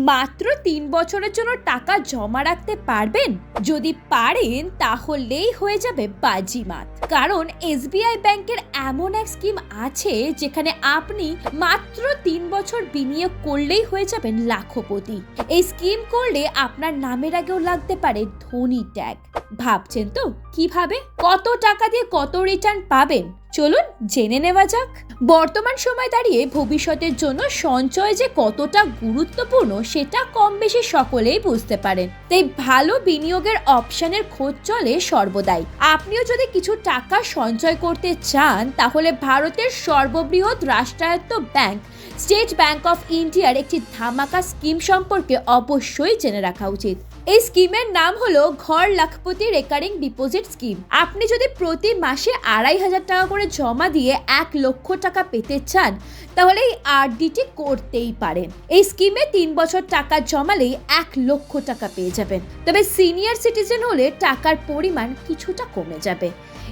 মাত্র 3 বছরের জন্য টাকা জমা রাখতে পারবেন? যদি পারেন তাহলেই হয়ে যাবে বাজিমাত, কারণ এসবিআই ব্যাংকের এমন এক স্কিম আছে যেখানে আপনি মাত্র 3 বছর বিনিয়োগ করলেই হয়ে যাবেন লাখপতি। এই স্কিম করলে আপনার নামের আগেও লাগতে পারে ধনী ট্যাগ। ভাবছেন তো কিভাবে, কত টাকা দিয়ে কত রিটার্ন পাবেন? চলুন জেনে নেওয়া যাক। বর্তমান সময় দাঁড়িয়ে ভবিষ্যতের জন্য সঞ্চয় যে কতটা গুরুত্বপূর্ণ সেটা কম বেশি সকলেই বুঝতে পারেন। তাই ভালো বিনিয়োগের অপশনের খোঁজ চলে সর্বদাই। আপনিও যদি কিছু টাকা সঞ্চয় করতে চান তাহলে ভারতের সর্ববৃহৎ রাষ্ট্রায়ত্ত ব্যাংক স্টেট ব্যাংক অফ ইন্ডিয়ার একটি ধামাকা স্কিম সম্পর্কে অবশ্যই জেনে রাখা উচিত। এই স্কিমের নাম হলো ঘর লাখপতি রেকারিং ডিপোজিট স্কিম। আপনি যদি প্রতি মাসে 2,500 টাকা করে জমা দিয়ে 1 লক্ষ টাকা পেতে চান তাহলে এই আরডিটি করতেই পারেন। এই স্কিমে 3 বছর টাকা জমালেই 1 লক্ষ টাকা পেয়ে যাবেন। তবে সিনিয়র সিটিজেন হলে টাকার পরিমাণ কিছুটা কমে যাবে।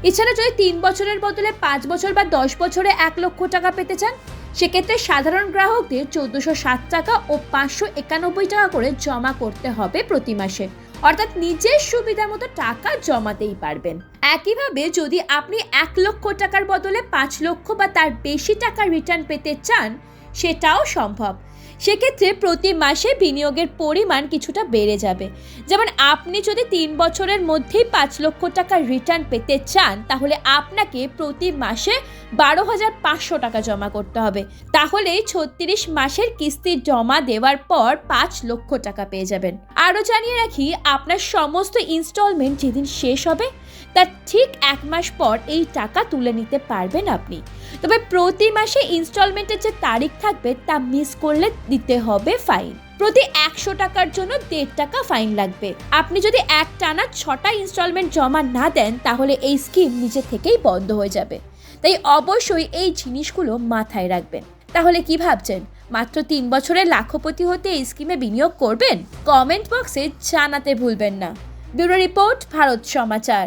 এছাড়া যদি 3 বছরের বদলে 5 বছর বা 10 বছরে 1 লক্ষ টাকা পেতে চান সেক্ষেত্রে সাধারণ গ্রাহকদের 1407 টাকা ও 591 টাকা করে জমা করতে হবে প্রতি মাসে, অর্থাৎ নিজের সুবিধা মতো টাকা জমাতেই পারবেন। একইভাবে যদি আপনি 1 লক্ষ টাকার বদলে 5 লক্ষ বা তার বেশি টাকা রিটার্ন পেতে চান সেটাও সম্ভব। সেক্ষেত্রে প্রতি মাসে বিনিয়োগের পরিমাণ কিছুটা বেড়ে যাবে। যেমন আপনি যদি 3 বছরের মধ্যেই 5 লক্ষ টাকা রিটার্ন পেতে চান তাহলে আপনাকে প্রতি মাসে 12,500 টাকা জমা করতে হবে। তাহলে 36 মাসের কিস্তি জমা দেওয়ার পর 5 লক্ষ টাকা পেয়ে যাবেন। আরও জানিয়ে রাখি, আপনার সমস্ত ইনস্টলমেন্ট যেদিন শেষ হবে তার ঠিক 1 মাস পর এই টাকা তুলে নিতে পারবেন আপনি। তবে প্রতি মাসে ইনস্টলমেন্টের যে তারিখ থাকবে তা মিস করলে দিতে হবে ফাইন। প্রতি 100 টাকার জন্য 1.5 টাকা ফাইন লাগবে। আপনি যদি একটানা 6টা ইনস্টলমেন্ট জমা না দেন তাহলে এই স্কিম নিজে থেকেই বন্ধ হয়ে যাবে। তাই অবশ্যই এই জিনিসগুলো মাথায় রাখবেন। তাহলে কি ভাবছেন, মাত্র 3 বছরে লাখপতি হতে এই স্কিমে বিনিয়োগ করবেন? কমেন্ট বক্সে জানাতে ভুলবেন না। ব্যুরো রিপোর্ট, ভারত সমাচার।